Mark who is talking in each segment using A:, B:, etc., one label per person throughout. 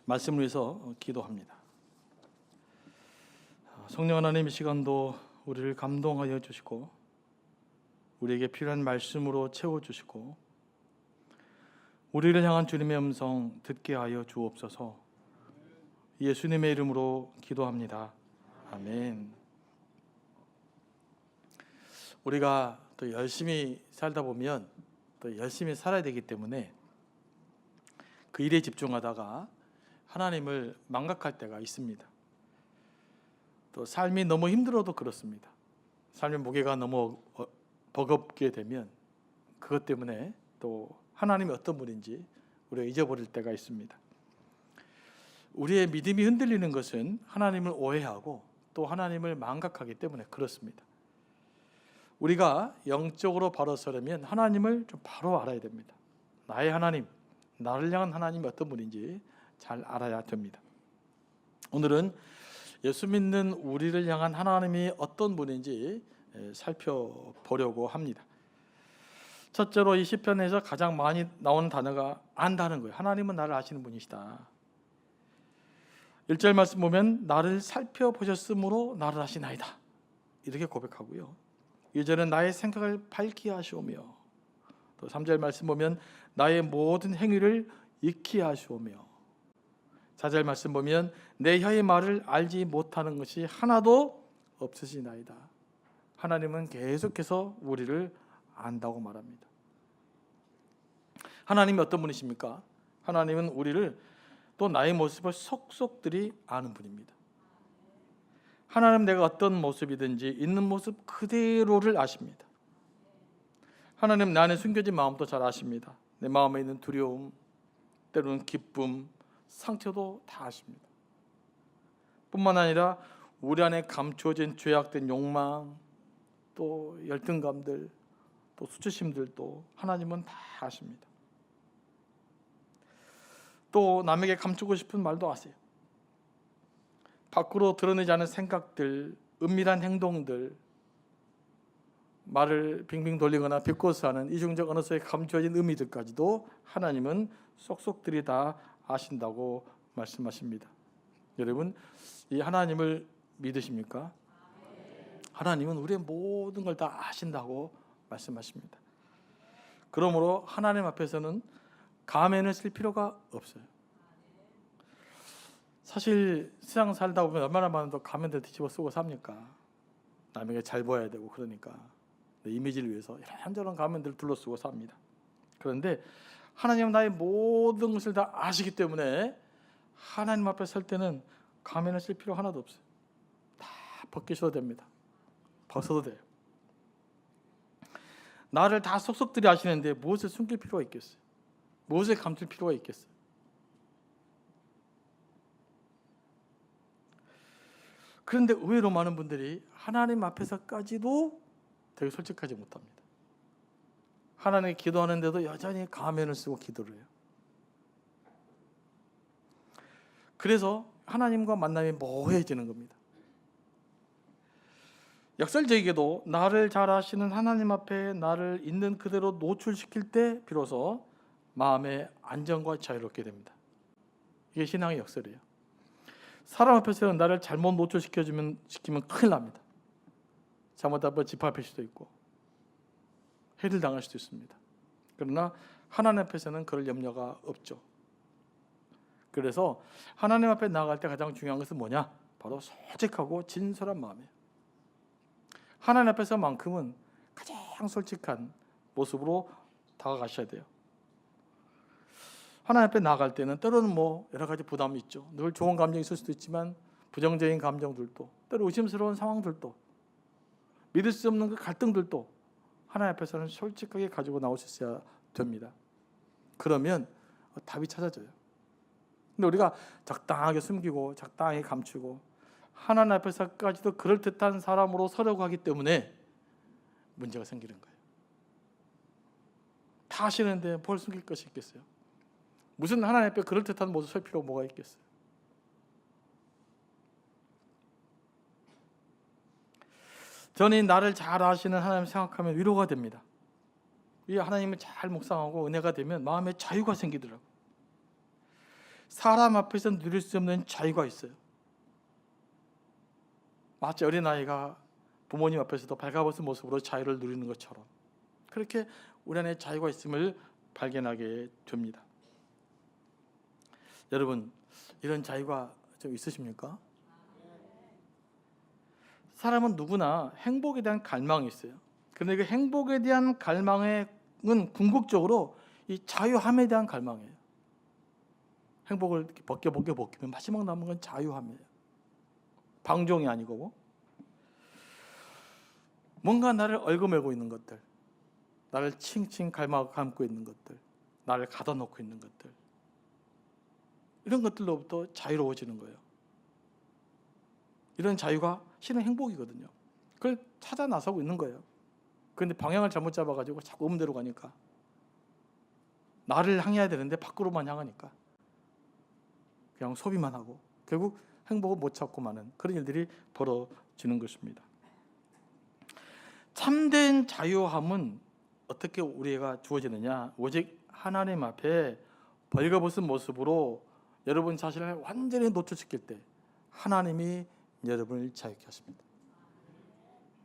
A: 말씀을 위해서 기도합니다. 성령 하나님, 이 시간도 우리를 감동하여 주시고 우리에게 필요한 말씀으로 채워주시고 우리를 향한 주님의 음성 듣게 하여 주옵소서. 예수님의 이름으로 기도합니다. 아멘. 우리가 또 열심히 살다 보면 또 열심히 살아야 되기 때문에 그 일에 집중하다가 하나님을 망각할 때가 있습니다. 또 삶이 너무 힘들어도 그렇습니다. 삶의 무게가 너무 버겁게 되면 그것 때문에 또 하나님이 어떤 분인지 우리가 잊어버릴 때가 있습니다. 우리의 믿음이 흔들리는 것은 하나님을 오해하고 또 하나님을 망각하기 때문에 그렇습니다. 우리가 영적으로 바로 서려면 하나님을 좀 바로 알아야 됩니다. 나의 하나님, 나를 향한 하나님이 어떤 분인지 잘 알아야 됩니다. 오늘은 예수 믿는 우리를 향한 하나님이 어떤 분인지 살펴보려고 합니다. 첫째로 이 시편에서 가장 많이 나오는 단어가 안다는 거예요. 하나님은 나를 아시는 분이시다. 1절 말씀 보면 나를 살펴보셨으므로 나를 아시나이다, 이렇게 고백하고요. 2절은 나의 생각을 밝히 하시오며, 또 3절 말씀 보면 나의 모든 행위를 익히 하시오며, 4절 말씀 보면 내 혀의 말을 알지 못하는 것이 하나도 없으시나이다. 하나님은 계속해서 우리를 안다고 말합니다. 하나님이 어떤 분이십니까? 하나님은 우리를 또 나의 모습을 속속들이 아는 분입니다. 하나님 내가 어떤 모습이든지 있는 모습 그대로를 아십니다. 하나님 내 안에 숨겨진 마음도 잘 아십니다. 내 마음에 있는 두려움, 때로는 기쁨, 상처도 다 아십니다. 뿐만 아니라 우리 안에 감추어진 죄악된 욕망, 또 열등감들, 또 수치심들도 하나님은 다 아십니다. 또 남에게 감추고 싶은 말도 아세요. 밖으로 드러내지 않은 생각들, 은밀한 행동들, 말을 빙빙 돌리거나 비꼬서 하는 이중적 언어속에 감추어진 의미들까지도 하나님은 쏙쏙들이 다 아신다고 말씀하십니다. 여러분, 이 하나님을 믿으십니까? 하나님은 우리의 모든 걸 다 아신다고 말씀하십니다. 그러므로 하나님 앞에서는 가면을 쓸 필요가 없어요. 사실 세상 살다 보면 얼마나 많은 또 가면들 뒤집어 쓰고 삽니까? 남에게 잘 보여야 되고 그러니까 내 이미지를 위해서 이런저런 가면들을 둘러쓰고 삽니다. 그런데 하나님은 나의 모든 것을 다 아시기 때문에 하나님 앞에 설 때는 가면을 쓸 필요 하나도 없어요. 다 벗기셔도 됩니다. 벗어도 돼요. 나를 다 속속들이 아시는데 무엇을 숨길 필요가 있겠어요? 무엇을 감출 필요가 있겠어요? 그런데 의외로 많은 분들이 하나님 앞에서까지도 되게 솔직하지 못합니다. 하나님께 기도하는데도 여전히 가면을 쓰고 기도를 해요. 그래서 하나님과 만남이 모호해지는 겁니다. 역설적이게도 나를 잘 아시는 하나님 앞에 나를 있는 그대로 노출시킬 때 비로소 마음의 안정과 자유롭게 됩니다. 이게 신앙의 역설이에요. 사람 앞에서는 나를 잘못 노출시키면 큰일 납니다. 잘못하면 집합할 수도 있고 해를 당할 수도 있습니다. 그러나 하나님 앞에서는 그럴 염려가 없죠. 그래서 하나님 앞에 나아갈 때 가장 중요한 것은 뭐냐? 바로 솔직하고 진솔한 마음이에요. 하나님 앞에서만큼은 가장 솔직한 모습으로 다가가셔야 돼요. 하나님 앞에 나아갈 때는 때로는 여러 가지 부담이 있죠. 늘 좋은 감정이 있을 수도 있지만 부정적인 감정들도, 때로 의심스러운 상황들도, 믿을 수 없는 그 갈등들도 하나님 앞에서는 솔직하게 가지고 나올 수 있어야 됩니다. 그러면 답이 찾아져요. 근데 우리가 적당하게 숨기고 적당하게 감추고 하나님 앞에서까지도 그럴듯한 사람으로 서려고 하기 때문에 문제가 생기는 거예요. 다 아시는데 뭘 숨길 것이 있겠어요? 무슨 하나님 앞에 그럴듯한 모습 설 필요가 뭐가 있겠어요? 저는 나를 잘 아시는 하나님을 생각하면 위로가 됩니다. 이 하나님을 잘 묵상하고 은혜가 되면 마음에 자유가 생기더라고요. 사람 앞에서 누릴 수 없는 자유가 있어요. 마치 어린아이가 부모님 앞에서도 발가벗은 모습으로 자유를 누리는 것처럼 그렇게 우리 안에 자유가 있음을 발견하게 됩니다. 여러분, 이런 자유가 좀 있으십니까? 사람은 누구나 행복에 대한 갈망이 있어요. 그런데 그 행복에 대한 갈망은 궁극적으로 이 자유함에 대한 갈망이에요. 행복을 이렇게 벗기면 마지막 남은 건 자유함이에요. 방종이 아니고 뭔가 나를 얽어매고 있는 것들, 나를 칭칭 감고 있는 것들, 나를 가둬놓고 있는 것들, 이런 것들로부터 자유로워지는 거예요. 이런 자유가 실은 행복이거든요. 그걸 찾아 나서고 있는 거예요. 그런데 방향을 잘못 잡아가지고 자꾸 음대로 가니까, 나를 향해야 되는데 밖으로만 향하니까 그냥 소비만 하고 결국 행복을 못 찾고 마는 그런 일들이 벌어지는 것입니다. 참된 자유함은 어떻게 우리가 주어지느냐? 오직 하나님 앞에 벌거벗은 모습으로 여러분 자신을 완전히 노출시킬 때 하나님이 여러분을 자유케 하십니다.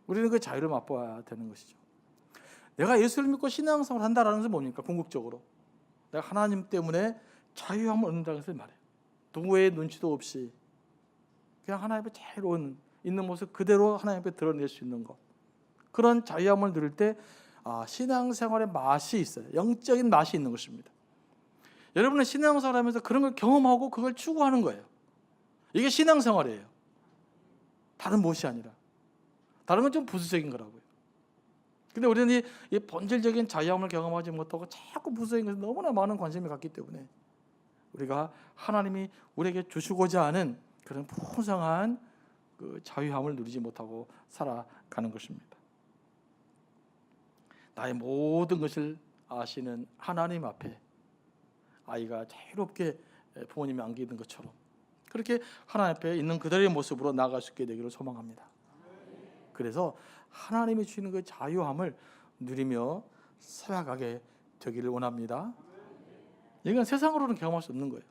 A: 우리는 그 자유를 맛보아야 되는 것이죠. 내가 예수를 믿고 신앙생활을 한다는 것은 뭡니까? 궁극적으로 내가 하나님 때문에 자유함을 얻는다는 것을 말해요. 누구의 눈치도 없이 그냥 하나님 앞에 자유로운 있는 모습 그대로 하나님 앞에 드러낼 수 있는 것, 그런 자유함을 누릴 때 신앙생활의 맛이 있어요. 영적인 맛이 있는 것입니다. 여러분은 신앙생활 하면서 그런 걸 경험하고 그걸 추구하는 거예요. 이게 신앙생활이에요. 다른 무엇이 아니라. 다른 건 좀 부수적인 거라고요. 근데 우리는 이 본질적인 자유함을 경험하지 못하고 자꾸 부수적인 것에 너무나 많은 관심을 갖기 때문에 우리가 하나님이 우리에게 주시고자 하는 그런 풍성한 그 자유함을 누리지 못하고 살아가는 것입니다. 나의 모든 것을 아시는 하나님 앞에 아이가 자유롭게 부모님이 안기는 것처럼 그렇게 하나님 앞에 있는 그대로의 모습으로 나아갈 수 있게 되기를 소망합니다. 그래서 하나님이 주시는 그 자유함을 누리며 살아가게 되기를 원합니다. 이건 세상으로는 경험할 수 없는 거예요.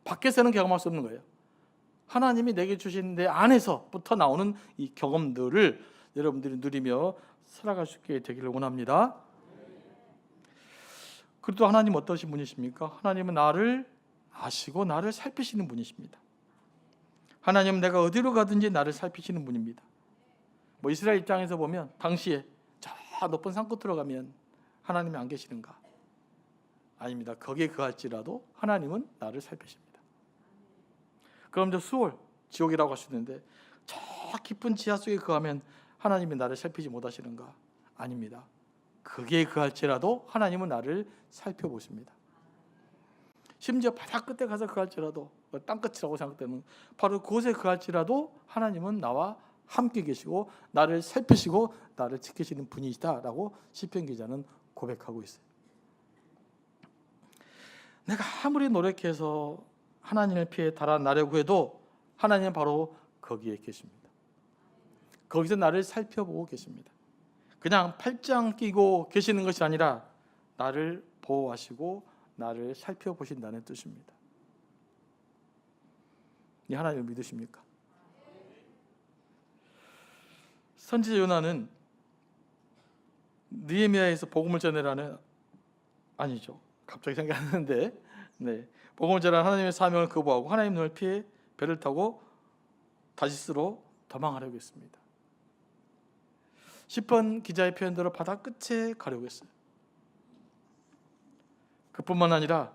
A: 밖에서는 경험할 수 없는 거예요. 하나님이 내게 주신 내 안에서부터 나오는 이 경험들을 여러분들이 누리며 살아갈 수 있게 되기를 원합니다. 그리고 하나님 어떠신 분이십니까? 하나님은 나를 아시고 나를 살피시는 분이십니다. 하나님은 내가 어디로 가든지 나를 살피시는 분입니다. 이스라엘 입장에서 보면 당시에 저 높은 산 끝으로 가면 하나님이 안 계시는가? 아닙니다. 거기에 거할지라도 하나님은 나를 살피십니다. 그럼 수월, 지옥이라고 할 수 있는데 저 깊은 지하 속에 거하면 하나님이 나를 살피지 못하시는가? 아닙니다. 거기에 거할지라도 하나님은 나를 살펴보십니다. 심지어 바다 끝에 가서 거할지라도, 땅끝이라고 생각되는 바로 그곳에 거할지라도 하나님은 나와 함께 계시고 나를 살피시고 나를 지키시는 분이시다라고 시편 기자는 고백하고 있어요. 내가 아무리 노력해서 하나님을 피해 달아나려고 해도 하나님은 바로 거기에 계십니다. 거기서 나를 살펴보고 계십니다. 그냥 팔짱 끼고 계시는 것이 아니라 나를 보호하시고 나를 살펴보신다는 뜻입니다. 이 하나님을 믿으십니까? 선지자 요나는 느헤미야에서 복음을 전해라는, 아니죠, 갑자기 생각이 안 나는데, 복음을 전하는 하나님의 사명을 거부하고 하나님 눈을 피해 배를 타고 다시스로 도망하려고 했습니다. 시편 기자의 표현대로 바다 끝에 가려고 했어요. 그뿐만 아니라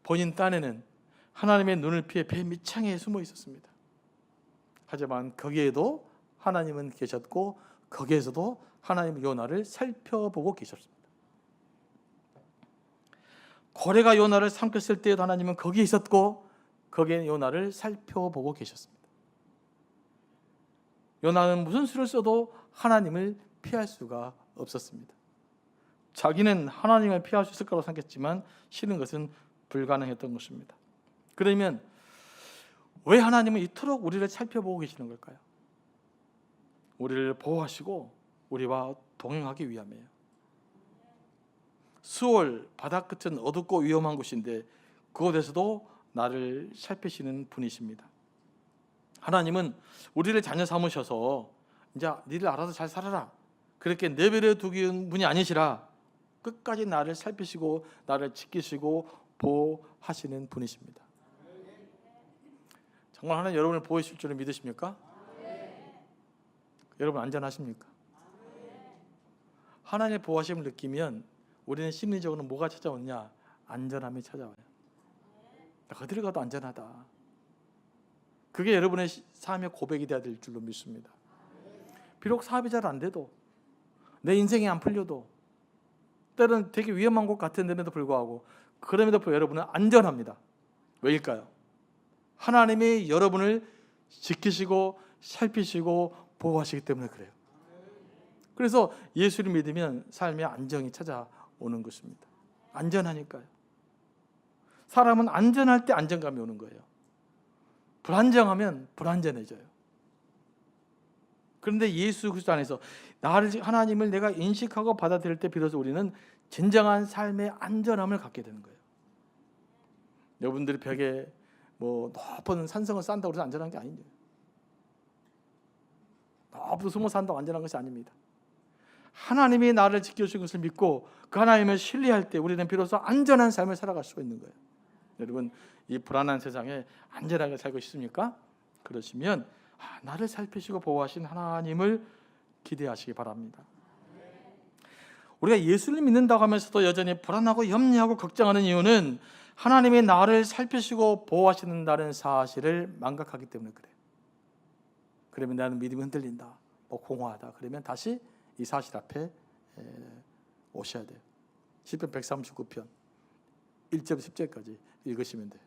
A: 본인 딴에는 하나님의 눈을 피해 배 밑창에 숨어 있었습니다. 하지만 거기에도 하나님은 계셨고 거기에서도 하나님은 요나를 살펴보고 계셨습니다. 고래가 요나를 삼켰을 때에도 하나님은 거기에 있었고 거기에 요나를 살펴보고 계셨습니다. 요나는 무슨 수를 써도 하나님을 피할 수가 없었습니다. 자기는 하나님을 피할 수 있을 거라고 생각했지만 실은 것은 불가능했던 것입니다. 그러면 왜 하나님은 이토록 우리를 살펴보고 계시는 걸까요? 우리를 보호하시고 우리와 동행하기 위함이에요. 수월 바다 끝은 어둡고 위험한 곳인데 그곳에서도 나를 살피시는 분이십니다. 하나님은 우리를 자녀 삼으셔서 이제 니들 알아서 잘 살아라 그렇게 내버려 두기는 분이 아니시라 끝까지 나를 살피시고 나를 지키시고 보호하시는 분이십니다. 정말 하나님 여러분을 보호하실 줄을 믿으십니까? 여러분 안전하십니까? 하나님의 보호하심을 느끼면 우리는 심리적으로 뭐가 찾아오느냐? 안전함이 찾아와요. 어디를 가도 안전하다. 그게 여러분의 삶의 고백이 되어야 될 줄로 믿습니다. 비록 사업이 잘 안 돼도 내 인생이 안 풀려도 때로는 되게 위험한 곳 같은 데에도 불구하고 그럼에도 불구하고 여러분은 안전합니다. 왜일까요? 하나님이 여러분을 지키시고 살피시고 보호하시기 때문에 그래요. 그래서 예수를 믿으면 삶의 안정이 찾아오는 것입니다. 안전하니까요. 사람은 안전할 때 안정감이 오는 거예요. 불안정하면 불안전해져요. 그런데 예수 그리스도 안에서 하나님을 내가 인식하고 받아들일 때 비로소 우리는 진정한 삶의 안전함을 갖게 되는 거예요. 여러분들이 벽에 높은 산성을 쌓는다고 해서 안전한 게 아니에요. 높은 숨어 산다고 안전한 것이 아닙니다. 하나님이 나를 지켜주신 것을 믿고 그 하나님을 신뢰할 때 우리는 비로소 안전한 삶을 살아갈 수가 있는 거예요. 여러분 이 불안한 세상에 안전하게 살고 싶습니까? 그러시면 나를 살피시고 보호하신 하나님을 기대하시기 바랍니다. 우리가 예수를 믿는다고 하면서도 여전히 불안하고 염려하고 걱정하는 이유는 하나님이 나를 살피시고 보호하신다는 사실을 망각하기 때문에 그래요. 그러면 나는 믿음이 흔들린다, 공허하다. 그러면 다시 이 사실 앞에 오셔야 돼요. 시편 139편 1절 10절까지 읽으시면 돼요.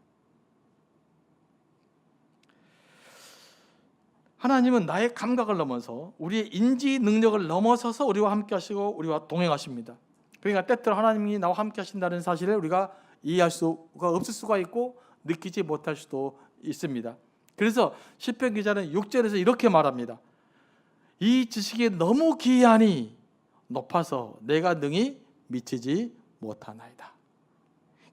A: 하나님은 나의 감각을 넘어서 우리의 인지 능력을 넘어서서 우리와 함께 하시고 우리와 동행하십니다. 그러니까 때때로 하나님이 나와 함께 하신다는 사실을 우리가 이해할 수가 없을 수가 있고 느끼지 못할 수도 있습니다. 그래서 시편 기자는 6절에서 이렇게 말합니다. 이 지식이 너무 기이하니 높아서 내가 능히 미치지 못하나이다.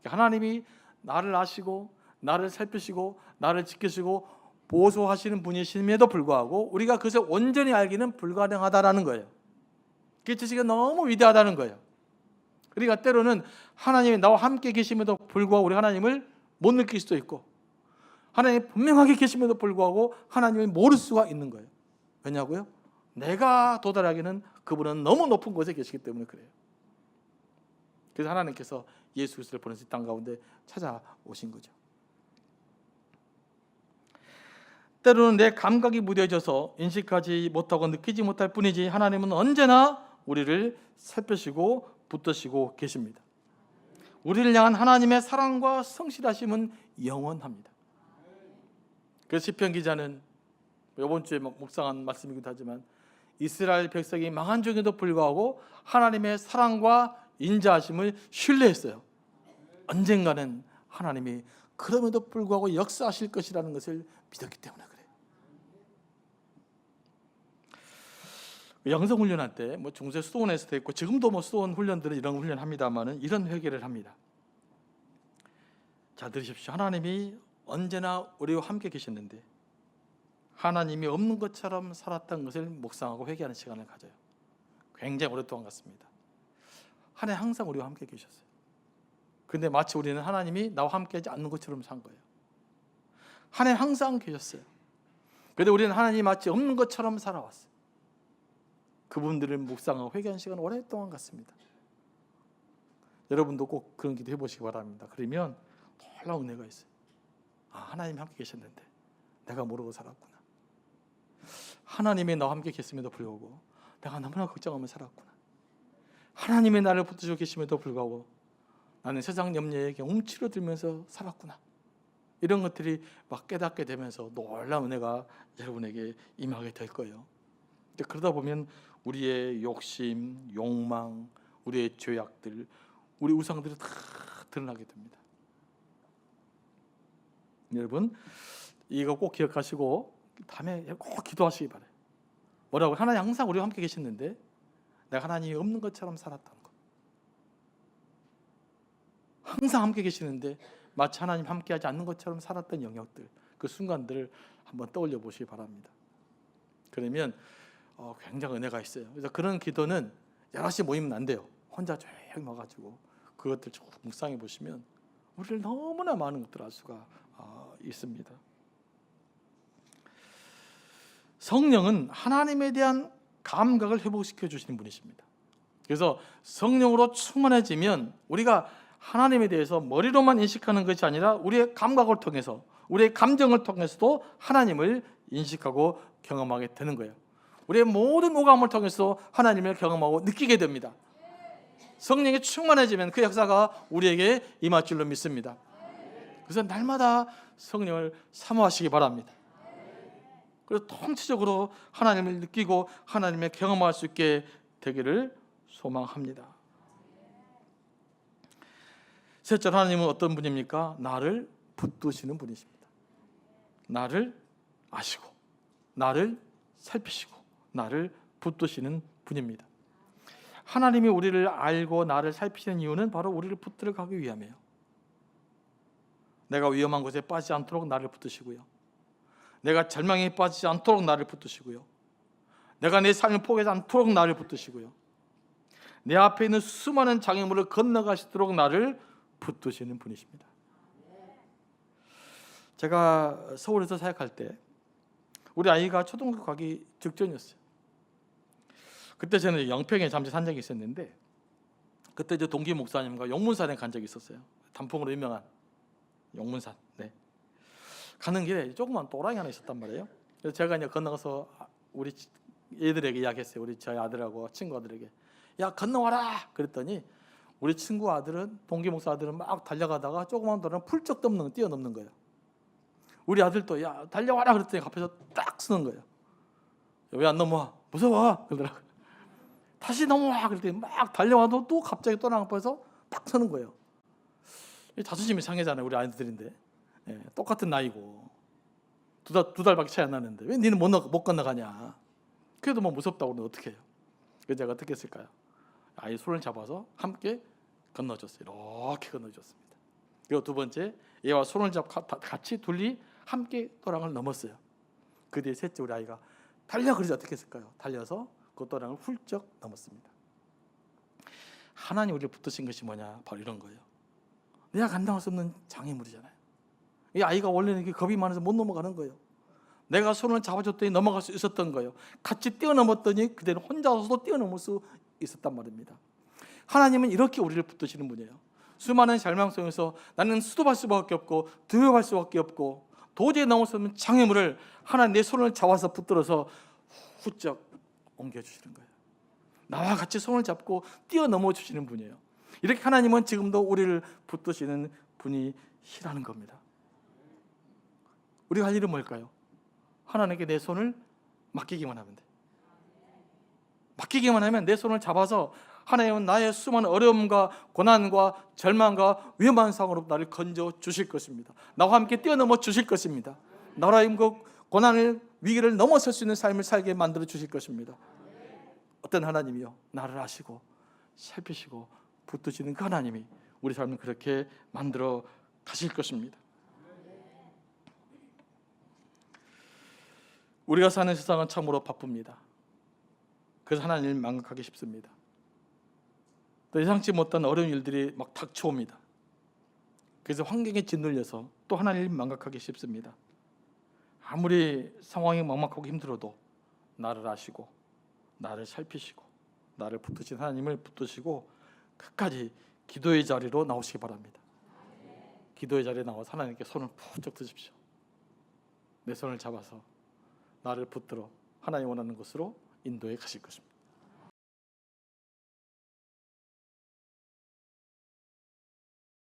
A: 하나님이 나를 아시고 나를 살피시고 나를 지키시고 보호하시는 분이심에도 불구하고 우리가 그것을 온전히 알기는 불가능하다라는 거예요. 그 지식이 너무 위대하다는 거예요. 그러니까 때로는 하나님이 나와 함께 계심에도 불구하고 우리 하나님을 못 느낄 수도 있고 하나님이 분명하게 계심에도 불구하고 하나님을 모를 수가 있는 거예요. 왜냐고요? 내가 도달하기는 그분은 너무 높은 곳에 계시기 때문에 그래요. 그래서 하나님께서 예수 그리스도를 보내서 땅 가운데 찾아오신 거죠. 때로는 내 감각이 무뎌져서 인식하지 못하고 느끼지 못할 뿐이지 하나님은 언제나 우리를 살피시고 붙드시고 계십니다. 우리를 향한 하나님의 사랑과 성실하심은 영원합니다. 그래서 시편 기자는 이번 주에 묵상한 말씀이기도 하지만 이스라엘 백성이 망한 중에도 불구하고 하나님의 사랑과 인자하심을 신뢰했어요. 언젠가는 하나님이 그럼에도 불구하고 역사하실 것이라는 것을 믿었기 때문에 그래요. 영성훈련할 때 중세 수도원에서도 있고 지금도 수도원 훈련들은 이런 훈련합니다만은 이런 회개를 합니다. 자 들으십시오. 하나님이 언제나 우리와 함께 계셨는데 하나님이 없는 것처럼 살았던 것을 묵상하고 회개하는 시간을 가져요. 굉장히 오랫동안 갔습니다. 하나님 항상 우리와 함께 계셨어요. 그런데 마치 우리는 하나님이 나와 함께하지 않는 것처럼 산 거예요. 하나님 항상 계셨어요. 그런데 우리는 하나님이 마치 없는 것처럼 살아왔어요. 그분들을 묵상하고 회개하는 시간 오랫동안 갔습니다. 여러분도 꼭 그런 기도 해보시기 바랍니다. 그러면 놀라운 은혜가 있어요. 하나님이 함께 계셨는데 내가 모르고 살았구나. 하나님이 나와 함께 계심에도 불구하고 내가 너무나 걱정하며 살았구나. 하나님이 나를 붙드시고 계심에도 불구하고 나는 세상 염려에 움츠러들면서 살았구나. 이런 것들이 막 깨닫게 되면서 놀라운 은혜가 여러분에게 임하게 될 거예요. 그러다 보면 우리의 욕심, 욕망, 우리의 죄악들, 우리 우상들이 다 드러나게 됩니다. 여러분 이거 꼭 기억하시고 다음에 꼭 기도하시기 바라요. 뭐라고? 하나님 항상 우리와 함께 계셨는데 내가 하나님이 없는 것처럼 살았다는 것. 항상 함께 계시는데 마치 하나님 함께하지 않는 것처럼 살았던 영역들, 그 순간들을 한번 떠올려 보시기 바랍니다. 그러면 굉장히 은혜가 있어요. 그래서 그런 기도는 여럿이 모이면 안 돼요. 혼자 조용히 와가지고 그것들 쭉 묵상해 보시면 우리를 너무나 많은 것들을 알 수가 있습니다. 성령은 하나님에 대한 감각을 회복시켜 주시는 분이십니다. 그래서 성령으로 충만해지면 우리가 하나님에 대해서 머리로만 인식하는 것이 아니라 우리의 감각을 통해서, 우리의 감정을 통해서도 하나님을 인식하고 경험하게 되는 거예요. 우리의 모든 오감을 통해서 하나님을 경험하고 느끼게 됩니다. 성령이 충만해지면 그 역사가 우리에게 임할 줄로 믿습니다. 그래서 날마다 성령을 사모하시기 바랍니다. 그래서 통치적으로 하나님을 느끼고 하나님의 경험할 수 있게 되기를 소망합니다. 셋째로, 하나님은 어떤 분입니까? 나를 붙드시는 분이십니다. 나를 아시고 나를 살피시고 나를 붙드시는 분입니다. 하나님이 우리를 알고 나를 살피시는 이유는 바로 우리를 붙들어 가기 위함이에요. 내가 위험한 곳에 빠지지 않도록 나를 붙드시고요, 내가 절망에 빠지지 않도록 나를 붙드시고요, 내가 내 삶을 포기하지 않도록 나를 붙드시고요, 내 앞에 있는 수많은 장애물을 건너가시도록 나를 붙드시는 분이십니다. 제가 서울에서 사역할 때 우리 아이가 초등학교 가기 직전이었어요. 그때 저는 영평에 잠시 산 적이 있었는데, 그때 저 동기 목사님과 용문산에 간 적이 있었어요. 단풍으로 유명한 용문산. 네. 가는 길에 조그만 또랑이 하나 있었단 말이에요. 그래서 제가 이제 건너가서 우리 애들에게 이야기했어요. 우리 저희 아들하고 친구 아들에게, 야 건너와라 그랬더니 우리 친구 아들은, 동기 목사 아들은 막 달려가다가 조그만 또랑 훌쩍 뛰어넘는 거예요. 우리 아들도 야 달려와라 그랬더니 앞에서 딱 서는 거예요. 왜 안 넘어와? 무서워 그러더라고요. 다시 넘어와 그랬더니 막 달려와도 또 갑자기 또랑 앞에서 딱 서는 거예요. 자존심이 상해잖아요. 우리 아이들인데, 똑같은 나이고 두 달밖에 차이 안 나는데 왜 니는 못 건너가냐. 그래도 뭐 무섭다고 그러면 어떻게 해요? 그래서 제가 어떻게 했을까요? 아이 손을 잡아서 함께 건너줬어요. 이렇게 건너줬습니다. 그리고 두 번째, 얘와 손을 잡고 같이 둘이 함께 또랑을 넘었어요. 그 뒤에 셋째 우리 아이가 달려 그러지 어떻게 했을까요? 달려서 그 또랑을 훌쩍 넘었습니다. 하나님 우리를 붙드신 것이 뭐냐? 바로 이런 거예요. 내가 감당할 수 없는 장애물이잖아요. 이 아이가 원래는 이렇게 겁이 많아서 못 넘어가는 거예요. 내가 손을 잡아줬더니 넘어갈 수 있었던 거예요. 같이 뛰어넘었더니 그대는 혼자서도 뛰어넘을 수 있었단 말입니다. 하나님은 이렇게 우리를 붙드시는 분이에요. 수많은 절망 속에서 나는 수도할 수밖에 없고 두려워할 수밖에 없고 도저히 넘을 수 없는 장애물을 하나님 내 손을 잡아서 붙들어서 훌쩍 옮겨주시는 거예요. 나와 같이 손을 잡고 뛰어넘어 주시는 분이에요. 이렇게 하나님은 지금도 우리를 붙드시는 분이시라는 겁니다. 우리가 할 일은 뭘까요? 하나님께 내 손을 맡기기만 하면 돼. 맡기기만 하면 내 손을 잡아서 하나님은 나의 수많은 어려움과 고난과 절망과 위험한 상황으로 나를 건져 주실 것입니다. 나와 함께 뛰어넘어 주실 것입니다. 나라의 고난을, 위기를 넘어설 수 있는 삶을 살게 만들어 주실 것입니다. 어떤 하나님이요? 나를 아시고 살피시고 붙드시는 그 하나님이 우리 삶을 그렇게 만들어 가실 것입니다. 우리가 사는 세상은 참으로 바쁩니다. 그래서 하나님을 망각하기 쉽습니다. 또 예상치 못한 어려운 일들이 막 닥쳐옵니다. 그래서 환경에 짓눌려서 또 하나님을 망각하기 쉽습니다. 아무리 상황이 막막하고 힘들어도 나를 아시고 나를 살피시고 나를 붙드신 하나님을 붙드시고 끝까지 기도의 자리로 나오시기 바랍니다. 기도의 자리에 나와서 하나님께 손을 푹 드십시오. 내 손을 잡아서 나를 붙들어 하나님 원하는 곳으로 인도해 가실 것입니다.